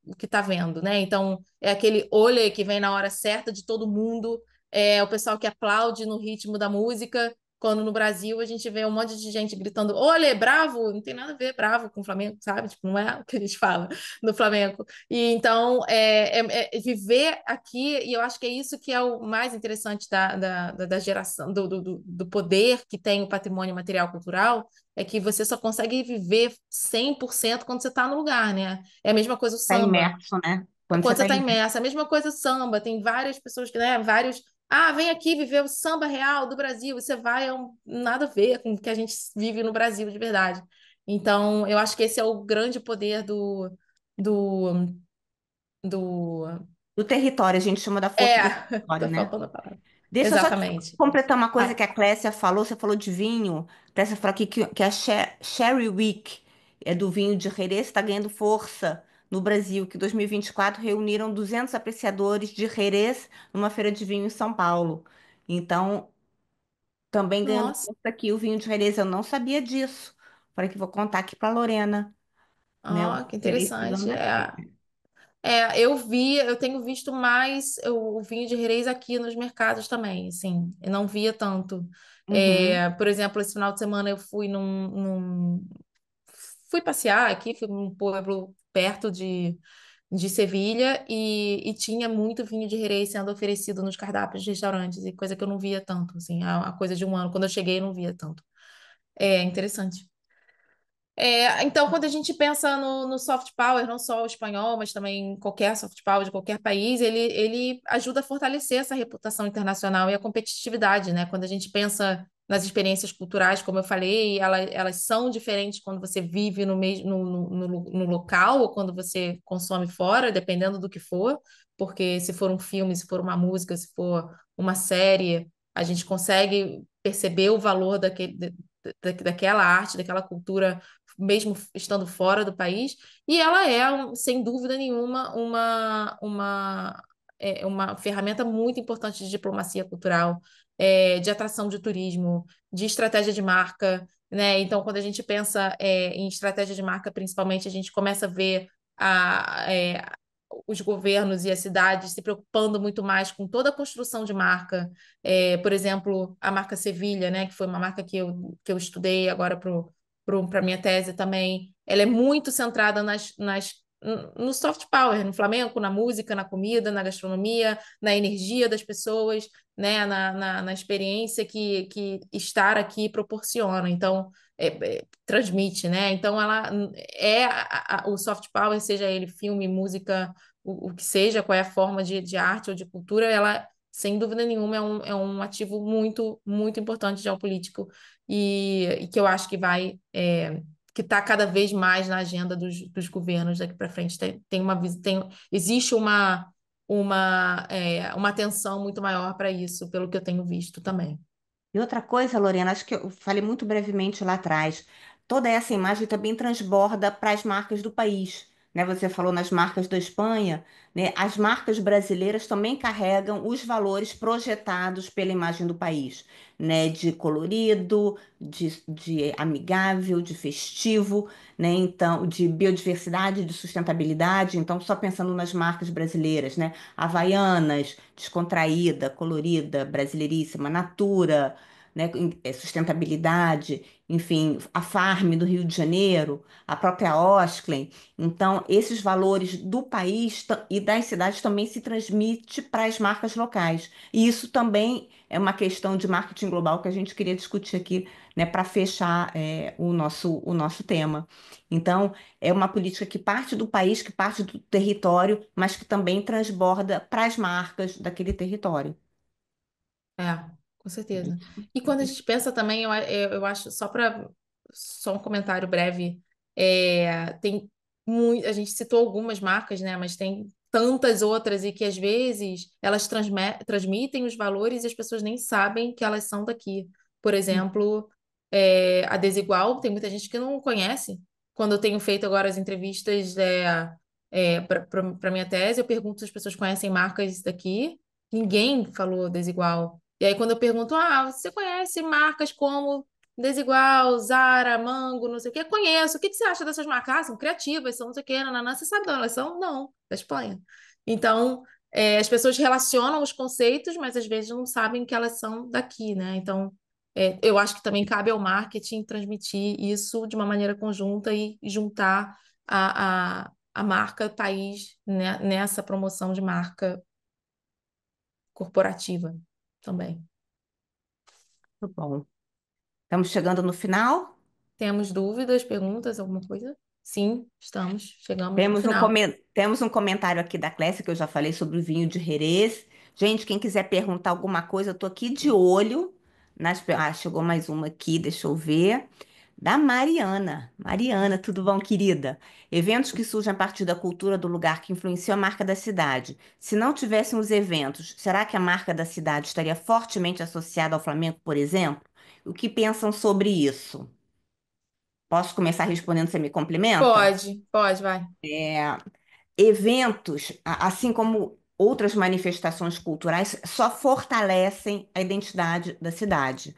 o que tá vendo, né? Então, é aquele olho que vem na hora certa de todo mundo, é o pessoal que aplaude no ritmo da música, quando no Brasil a gente vê um monte de gente gritando, olê, bravo, não tem nada a ver bravo com o Flamengo, sabe? Tipo, não é o que a gente fala no Flamengo. E então, é viver aqui, e eu acho que é isso que é o mais interessante da geração, do poder que tem o patrimônio material cultural, é que você só consegue viver 100% quando você está no lugar, né? É a mesma coisa o Tá samba. imerso, né? Quando você Quando você está está imerso. imersa, a mesma coisa o samba, tem várias pessoas que, né, vários, vem aqui viver o samba real do Brasil, e você vai, nada a ver com o que a gente vive no Brasil de verdade. Então, eu acho que esse é o grande poder do, do, Do território, a gente chama da é, força do território, tá né? faltando a palavra. Deixa eu só Exatamente. completar uma coisa Vai. que a Clécia falou. Você falou de vinho. A Clécia falou aqui que a Sherry Week é do vinho de Jerez, está ganhando força no Brasil, que em 2024 reuniram 200 apreciadores de Jerez numa feira de vinho em São Paulo. Então, também ganhando Nossa, força aqui o vinho de Jerez. Eu não sabia disso. Falei que vou contar aqui para Lorena, né? O que Jerez chegando interessante. aqui. Eu tenho visto mais o vinho de Jerez aqui nos mercados também, assim, eu não via tanto. Uhum. Por exemplo, esse final de semana eu fui passear aqui, fui num pueblo perto de Sevilha e tinha muito vinho de Jerez sendo oferecido nos cardápios de restaurantes, e coisa que eu não via tanto, assim, há coisa de um ano, quando eu cheguei eu não via tanto. É interessante. Então, quando a gente pensa no soft power, não só o espanhol, mas também qualquer soft power de qualquer país, ele ajuda a fortalecer essa reputação internacional e a competitividade, né? Quando a gente pensa nas experiências culturais, como eu falei, elas são diferentes quando você vive no mesmo no local ou quando você consome fora, dependendo do que for, porque se for um filme, se for uma música, se for uma série, a gente consegue perceber o valor daquela arte, daquela cultura mesmo estando fora do país, e ela é, sem dúvida nenhuma, uma ferramenta muito importante de diplomacia cultural, de atração de turismo, de estratégia de marca, né? Então, quando a gente pensa, em estratégia de marca, principalmente, a gente começa a ver os governos e as cidades se preocupando muito mais com toda a construção de marca. Por exemplo, a marca Sevilha, né, que foi uma marca que eu estudei agora para minha tese também, ela é muito centrada no soft power, no flamenco, na música, na comida, na gastronomia, na energia das pessoas, né, na experiência que estar aqui proporciona. Então, transmite, né? Então, ela o soft power, seja ele filme, música, o que seja, qual é a forma de arte ou de cultura, ela, sem dúvida nenhuma, é um ativo muito, muito importante geopolítico e que eu acho que está cada vez mais na agenda dos governos daqui para frente. Existe uma atenção muito maior para isso, pelo que eu tenho visto também. E outra coisa, Lorena, acho que eu falei muito brevemente lá atrás, toda essa imagem também transborda para as marcas do país, né? Você falou nas marcas da Espanha, né? As marcas brasileiras também carregam os valores projetados pela imagem do país, né? De colorido, de amigável, de festivo, né? Então, de biodiversidade, de sustentabilidade. Então, só pensando nas marcas brasileiras, né? Havaianas, descontraída, colorida, brasileiríssima, Natura, né, sustentabilidade, enfim, a Farm do Rio de Janeiro, a própria Osklen. Então, esses valores do país e das cidades também se transmite para as marcas locais. E isso também é uma questão de marketing global que a gente queria discutir aqui, né, para fechar o nosso tema. Então, é uma política que parte do país, que parte do território, mas que também transborda para as marcas daquele território. É, com certeza. E quando a gente pensa também, eu acho, só um comentário breve, tem muito, a gente citou algumas marcas, né, mas tem tantas outras e que às vezes elas transmitem os valores e as pessoas nem sabem que elas são daqui. Por exemplo, a Desigual, tem muita gente que não conhece. Quando eu tenho feito agora as entrevistas para minha tese, eu pergunto se as pessoas conhecem marcas daqui. Ninguém falou Desigual. E aí, quando eu pergunto, você conhece marcas como Desigual, Zara, Mango, não sei o quê? Conheço. O que que você acha dessas marcas? São criativas, são não sei o quê, nananã. Você sabe de onde elas são? Não, da Espanha. Então, as pessoas relacionam os conceitos, mas às vezes não sabem que elas são daqui, né? Então, Eu acho que também cabe ao marketing transmitir isso de uma maneira conjunta e juntar a marca país, né, nessa promoção de marca corporativa também. Muito bom. Estamos chegando no final. Temos dúvidas, perguntas, alguma coisa? Sim, chegamos no final. Temos um comentário aqui da Clécia, que eu já falei sobre o vinho de Jerez. Gente, quem quiser perguntar alguma coisa, eu tô aqui de olho. Chegou mais uma aqui, deixa eu ver. Da Mariana. Mariana, tudo bom, querida? Eventos que surgem a partir da cultura do lugar que influenciam a marca da cidade. Se não tivessem os eventos, será que a marca da cidade estaria fortemente associada ao Flamengo, por exemplo? O que pensam sobre isso? Posso começar respondendo, você me complementa? Pode, vai. Eventos, assim como outras manifestações culturais, só fortalecem a identidade da cidade.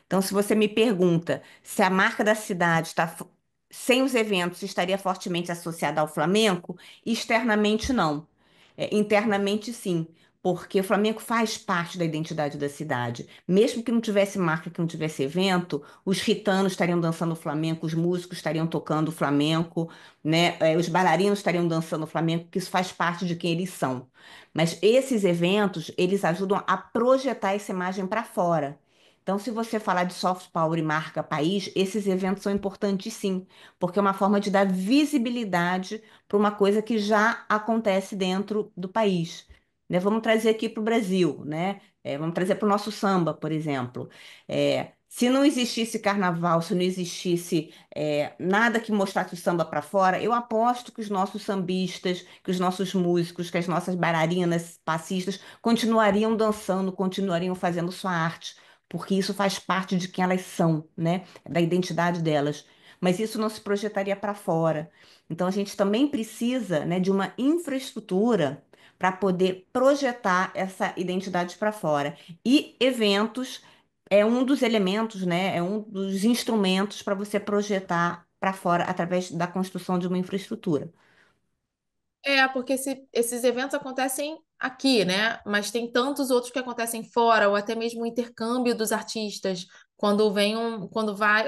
Então, se você me pergunta se a marca da cidade está sem os eventos estaria fortemente associada ao Flamengo, externamente não. Internamente sim. Porque o Flamengo faz parte da identidade da cidade. Mesmo que não tivesse marca, que não tivesse evento, os gitanos estariam dançando o flamenco, os músicos estariam tocando o flamenco, né? Os bailarinos estariam dançando flamenco, porque isso faz parte de quem eles são. Mas esses eventos, eles ajudam a projetar essa imagem para fora. Então, se você falar de soft power e marca país, esses eventos são importantes sim, porque é uma forma de dar visibilidade para uma coisa que já acontece dentro do país. Né? Vamos trazer aqui para o Brasil, né? Vamos trazer para o nosso samba, por exemplo. Se não existisse carnaval, se não existisse nada que mostrasse o samba para fora, eu aposto que os nossos sambistas, que os nossos músicos, que as nossas bailarinas, passistas, continuariam dançando, continuariam fazendo sua arte, porque isso faz parte de quem elas são, né? Da identidade delas. Mas isso não se projetaria para fora. Então a gente também precisa, né, de uma infraestrutura para poder projetar essa identidade para fora. E eventos é um dos elementos, né? É um dos instrumentos para você projetar para fora através da construção de uma infraestrutura. Porque esses eventos acontecem aqui, né? Mas tem tantos outros que acontecem fora, ou até mesmo o intercâmbio dos artistas. Quando vai,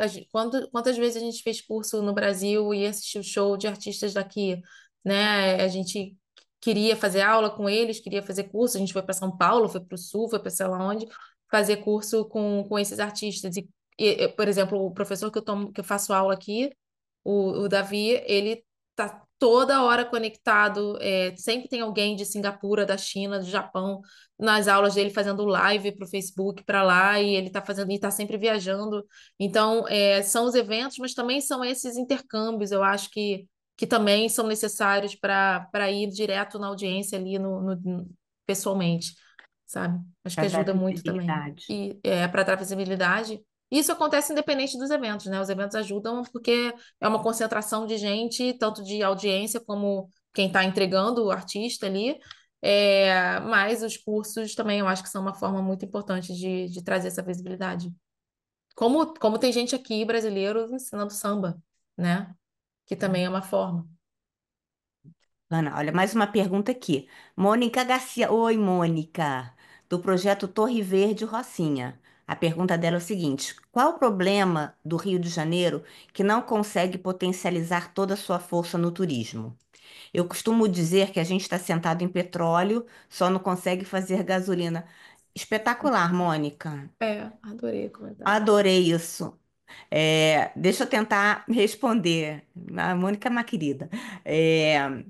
quantas vezes a gente fez curso no Brasil e assistiu show de artistas daqui, né? A gente queria fazer aula com eles, queria fazer curso, a gente foi para São Paulo, foi para o Sul, foi para sei lá onde, fazer curso com esses artistas. Por exemplo, o professor que eu faço aula aqui, o Davi, ele tá toda hora conectado, sempre tem alguém de Singapura, da China, do Japão, nas aulas dele fazendo live para o Facebook para lá, e ele está fazendo, e está sempre viajando. Então, são os eventos, mas também são esses intercâmbios, eu acho que também são necessários para ir direto na audiência ali pessoalmente, sabe? Acho que Para dar ajuda muito também. visibilidade. E para dar visibilidade. Isso acontece independente dos eventos, né? Os eventos ajudam porque é uma concentração de gente, tanto de audiência como quem está entregando o artista ali. Mas os cursos também eu acho que são uma forma muito importante de trazer essa visibilidade. Como tem gente aqui, brasileiro, ensinando samba, né? Que também é uma forma. Ana, olha, mais uma pergunta aqui. Mônica Garcia. Oi, Mônica, do projeto Torre Verde Rocinha. A pergunta dela é o seguinte: qual o problema do Rio de Janeiro que não consegue potencializar toda a sua força no turismo? Eu costumo dizer que a gente está sentado em petróleo, só não consegue fazer gasolina. Espetacular, Mônica. Adorei o comentário. Adorei isso. Deixa eu tentar responder. A Mônica é uma querida. É,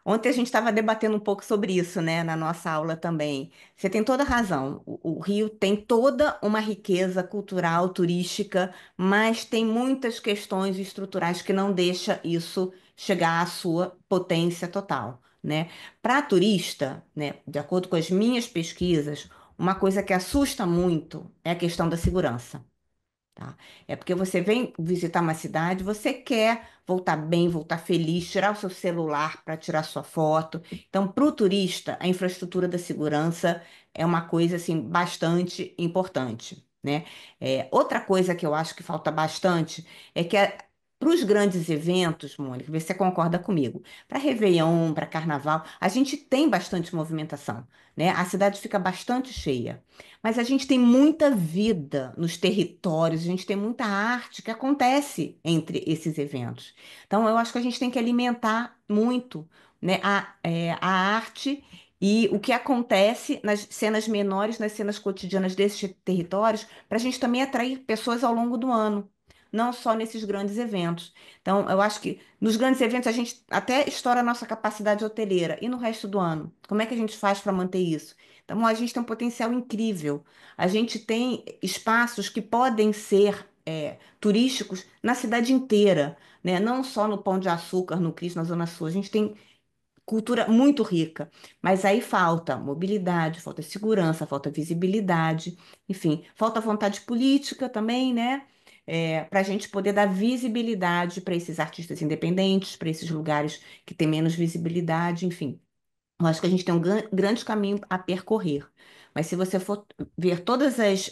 Ontem a gente estava debatendo um pouco sobre isso, né, na nossa aula também. Você tem toda a razão. O Rio tem toda uma riqueza cultural, turística, mas tem muitas questões estruturais que não deixa isso chegar à sua potência total, né? Para turista, né, de acordo com as minhas pesquisas, uma coisa que assusta muito é a questão da segurança. Tá? É porque você vem visitar uma cidade, você quer voltar bem, voltar feliz, tirar o seu celular para tirar sua foto. Então, para o turista, a infraestrutura da segurança é uma coisa assim bastante importante, né? Outra coisa que eu acho que falta bastante é que para os grandes eventos, Mônica, vê se você concorda comigo. Para Réveillon, para Carnaval, a gente tem bastante movimentação, né? A cidade fica bastante cheia. Mas a gente tem muita vida nos territórios, a gente tem muita arte que acontece entre esses eventos. Então, eu acho que a gente tem que alimentar muito, né, a arte e o que acontece nas cenas menores, nas cenas cotidianas desses territórios, para a gente também atrair pessoas ao longo do ano, não só nesses grandes eventos. Então, eu acho que nos grandes eventos a gente até estoura a nossa capacidade hoteleira. E no resto do ano? Como é que a gente faz para manter isso? Então, a gente tem um potencial incrível. A gente tem espaços que podem ser turísticos na cidade inteira, né? Não só no Pão de Açúcar, no Cristo, na Zona Sul. A gente tem cultura muito rica, mas aí falta mobilidade, falta segurança, falta visibilidade, enfim, falta vontade política também, né? Para a gente poder dar visibilidade para esses artistas independentes, para esses lugares que têm menos visibilidade, enfim. Eu acho que a gente tem um grande caminho a percorrer. Mas se você for ver todas as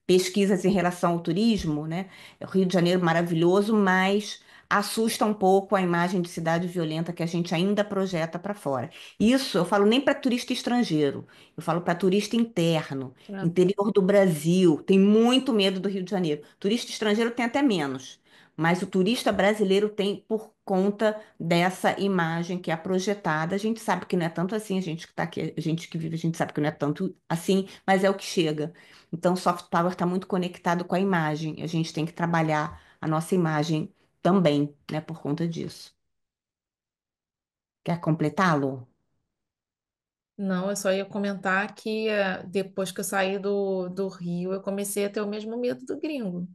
pesquisas em relação ao turismo, né? O Rio de Janeiro maravilhoso, mas assusta um pouco a imagem de cidade violenta que a gente ainda projeta para fora. Isso eu falo nem para turista estrangeiro, eu falo para turista interno, interior do Brasil, tem muito medo do Rio de Janeiro. Turista estrangeiro tem até menos. Mas o turista brasileiro tem por conta dessa imagem que é projetada. A gente sabe que não é tanto assim, a gente que está aqui, a gente que vive, a gente sabe que não é tanto assim, mas é o que chega. Então, soft power está muito conectado com a imagem. A gente tem que trabalhar a nossa imagem também, né, por conta disso. Quer completá-lo? Não, eu só ia comentar que depois que eu saí do Rio, eu comecei a ter o mesmo medo do gringo.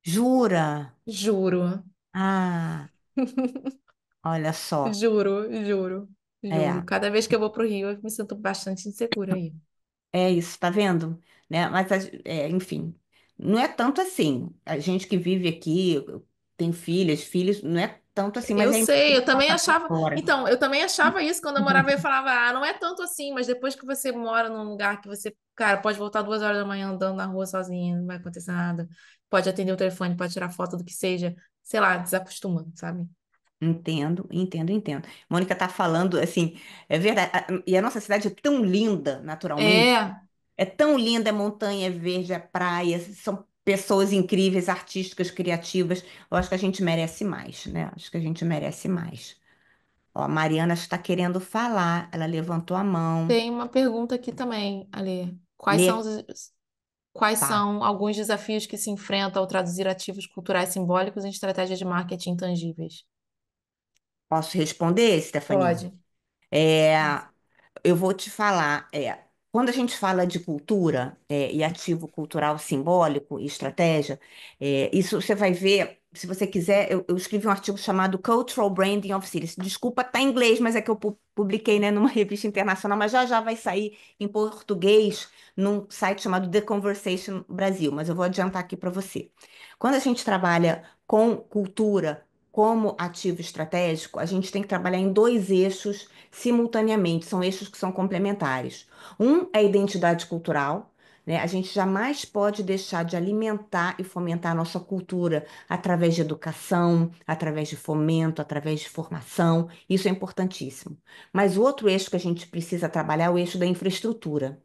Jura? Juro, Ah, olha só. juro. É, Cada vez que eu vou pro Rio, eu me sinto bastante insegura aí. é isso, tá vendo? Né? Mas, enfim, não é tanto assim. A gente que vive aqui, tem filhas, filhos, não é tanto assim, mas Eu é a sei, imagem eu que também passa por achava. fora. Então, eu também achava isso quando eu morava. Eu falava, não é tanto assim, mas depois que você mora num lugar que você, cara, pode voltar 2 horas da manhã andando na rua sozinha, não vai acontecer nada. Pode atender o telefone, pode tirar foto do que seja, sei lá, desacostuma, sabe? Entendo, entendo, entendo. Mônica tá falando assim, é verdade. E a nossa cidade é tão linda, naturalmente. É, É tão linda, é montanha, é verde, é praia, são pessoas incríveis, artísticas, criativas. Eu acho que a gente merece mais, né? Acho que a gente merece mais. Ó, a Mariana está querendo falar, ela levantou a mão. tem uma pergunta aqui também, Ale. Lê, Quais tá. são alguns desafios que se enfrentam ao traduzir ativos culturais simbólicos em estratégias de marketing tangíveis? Posso responder, Stephanie? Pode. É, eu vou te falar, quando a gente fala de cultura, e ativo cultural simbólico e estratégia, isso você vai ver, se você quiser, eu escrevi um artigo chamado Cultural Branding of Cities. Desculpa, tá em inglês, mas é que eu publiquei, né, numa revista internacional, mas já já vai sair em português num site chamado The Conversation Brasil, mas eu vou adiantar aqui para você. Quando a gente trabalha com cultura como ativo estratégico, a gente tem que trabalhar em dois eixos simultaneamente, são eixos que são complementares. Um é a identidade cultural, né? A gente jamais pode deixar de alimentar e fomentar a nossa cultura através de educação, através de fomento, através de formação. Isso é importantíssimo. Mas o outro eixo que a gente precisa trabalhar é o eixo da infraestrutura.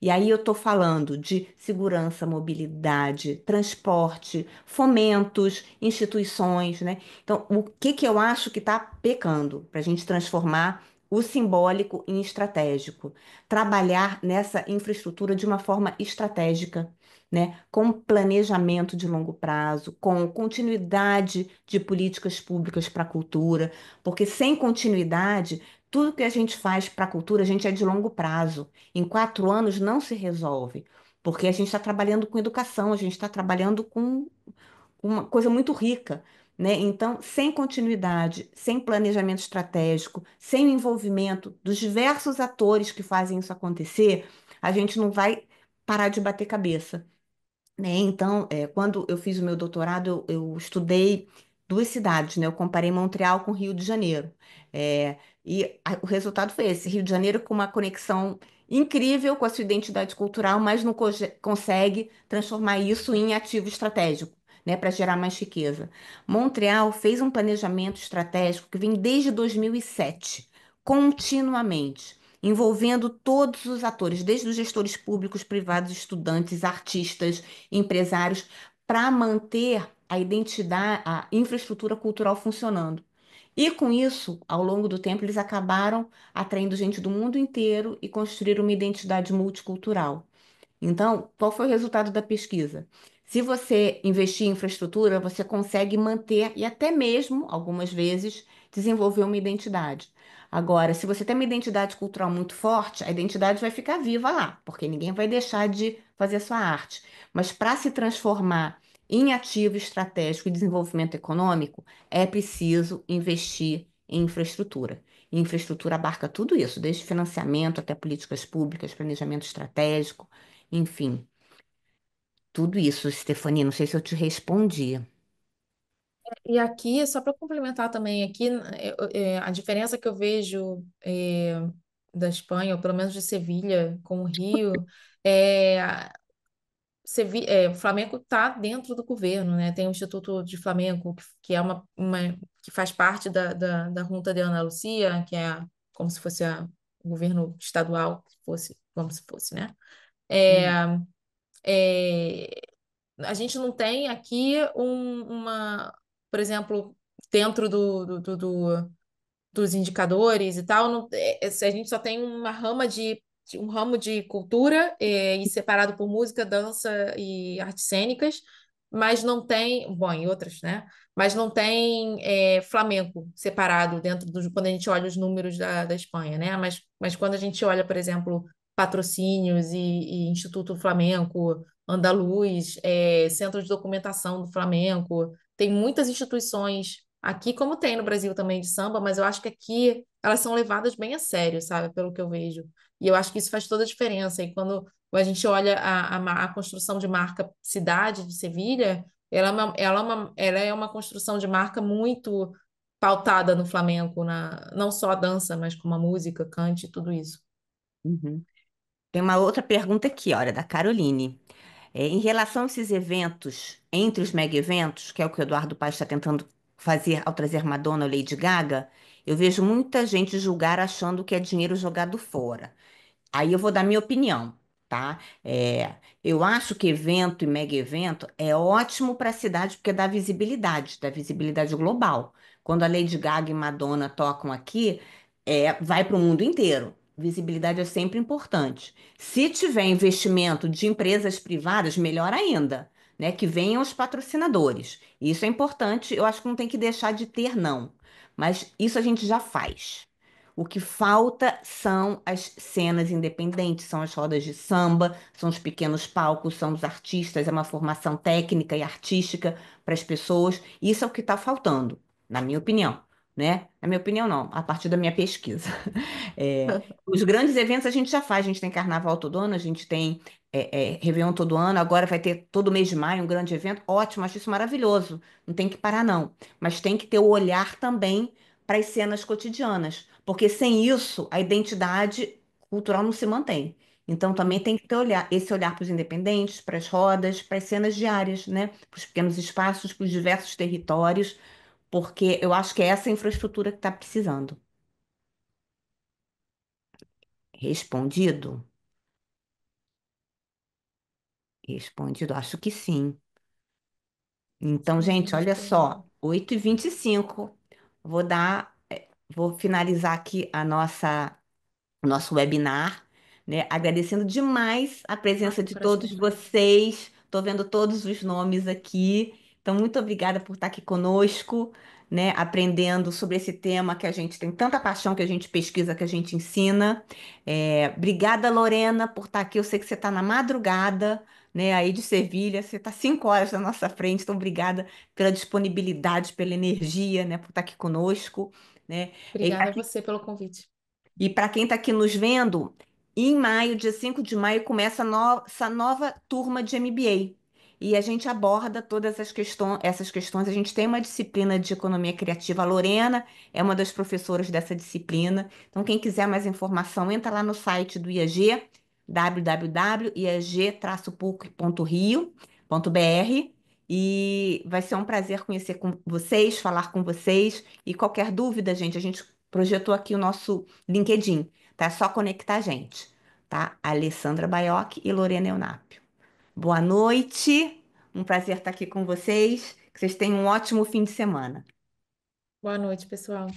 E aí eu estou falando de segurança, mobilidade, transporte, fomentos, instituições, né? Então, o que que eu acho que está pecando para a gente transformar o simbólico em estratégico? Trabalhar nessa infraestrutura de uma forma estratégica, né? Com planejamento de longo prazo, com continuidade de políticas públicas para a cultura, porque sem continuidade, tudo que a gente faz para a cultura, a gente é de longo prazo. Em 4 anos não se resolve, porque a gente está trabalhando com educação, a gente está trabalhando com uma coisa muito rica, né? Então, sem continuidade, sem planejamento estratégico, sem o envolvimento dos diversos atores que fazem isso acontecer, a gente não vai parar de bater cabeça, né? Então, quando eu fiz o meu doutorado, eu estudei duas cidades, né? Eu comparei Montreal com Rio de Janeiro. O resultado foi esse: Rio de Janeiro com uma conexão incrível com a sua identidade cultural, mas não consegue transformar isso em ativo estratégico. né, para gerar mais riqueza. Montreal fez um planejamento estratégico que vem desde 2007, continuamente, envolvendo todos os atores, desde os gestores públicos, privados, estudantes, artistas, empresários, para manter a identidade, a infraestrutura cultural funcionando. E com isso, ao longo do tempo, eles acabaram atraindo gente do mundo inteiro e construíram uma identidade multicultural. Então, qual foi o resultado da pesquisa? Se você investir em infraestrutura, você consegue manter e até mesmo, algumas vezes, desenvolver uma identidade. Agora, se você tem uma identidade cultural muito forte, a identidade vai ficar viva lá, porque ninguém vai deixar de fazer sua arte. Mas para se transformar em ativo estratégico e desenvolvimento econômico, é preciso investir em infraestrutura. E infraestrutura abarca tudo isso, desde financiamento até políticas públicas, planejamento estratégico. Enfim, tudo isso, Stefania, não sei se eu te respondi. E aqui, só para complementar também, aqui a diferença que eu vejo da Espanha, ou pelo menos de Sevilha com o Rio, é, o Flamengo está dentro do governo, né? Tem o Instituto de Flamengo, que é que faz parte da Junta de Andalucía, que é como se fosse o governo estadual, como se fosse, né? É, Hum, é, a gente não tem aqui por exemplo, dentro dos indicadores e tal, a gente só tem um ramo de cultura e separado por música, dança e artes cênicas, mas não tem, bom, e outras, né? Mas não tem flamenco separado quando a gente olha os números da Espanha, né? Mas quando a gente olha, por exemplo, patrocínios e Instituto Flamenco, Andaluz, Centro de Documentação do Flamenco, tem muitas instituições aqui, como tem no Brasil também de samba, mas eu acho que aqui elas são levadas bem a sério, sabe? Pelo que eu vejo. E eu acho que isso faz toda a diferença. E quando a gente olha a construção de marca cidade de Sevilha, ela é uma construção de marca muito pautada no flamenco, não só a dança, mas como a música, cante, tudo isso. uhum. Tem uma outra pergunta aqui, olha, da Caroline. Em relação a esses eventos, entre os mega eventos, que é o que o Eduardo Paes está tentando fazer ao trazer Madonna ou Lady Gaga, eu vejo muita gente julgar achando que é dinheiro jogado fora. Aí eu vou dar minha opinião, tá? Eu acho que evento e mega evento é ótimo para a cidade porque dá visibilidade global. Quando a Lady Gaga e Madonna tocam aqui, vai para o mundo inteiro. Visibilidade é sempre importante. Se tiver investimento de empresas privadas, melhor ainda, né? Que venham os patrocinadores. Isso é importante, eu acho que não tem que deixar de ter, não. Mas isso a gente já faz. O que falta são as cenas independentes, são as rodas de samba, são os pequenos palcos, são os artistas, é uma formação técnica e artística para as pessoas. Isso é o que está faltando, na minha opinião, né? Na minha opinião, não, a partir da minha pesquisa. Os grandes eventos a gente já faz, a gente tem Carnaval todo ano, a gente tem Réveillon todo ano, agora vai ter todo mês de maio um grande evento. Ótimo, acho isso maravilhoso. Não tem que parar, não. Mas tem que ter o olhar também para as cenas cotidianas, porque sem isso a identidade cultural não se mantém. Então também tem que ter esse olhar para os independentes, para as rodas, para as cenas diárias, né? Para os pequenos espaços, para os diversos territórios, porque eu acho que é essa infraestrutura que está precisando. Respondido? Respondido, acho que sim. Então, Sim, gente, olha só, respondeu. 8h25, vou finalizar aqui o nosso webinar, né? Agradecendo demais a Ah, presença de parece todos bom. vocês. Estou vendo todos os nomes aqui. Então, muito obrigada por estar aqui conosco, né? Aprendendo sobre esse tema que a gente tem tanta paixão, que a gente pesquisa, que a gente ensina. Obrigada, Lorena, por estar aqui. Eu sei que você está na madrugada, né? Aí de Sevilha, você está 5 horas na nossa frente. Então, obrigada pela disponibilidade, pela energia, né? Por estar aqui conosco, né? Obrigada a você pelo convite. E para quem está aqui nos vendo, em maio, dia 5 de maio, começa essa nova turma de MBA. E a gente aborda todas essas questões. A gente tem uma disciplina de economia criativa. A Lorena é uma das professoras dessa disciplina. Então, quem quiser mais informação, entra lá no site do IAG, www.iag-puc.rio.br, E vai ser um prazer conhecer com vocês, falar com vocês. E qualquer dúvida, gente, a gente projetou aqui o nosso LinkedIn, tá? É só conectar a gente, tá? Alessandra Baiocchi e Lorena Eunápio. Boa noite, um prazer estar aqui com vocês. Que vocês tenham um ótimo fim de semana. Boa noite, pessoal.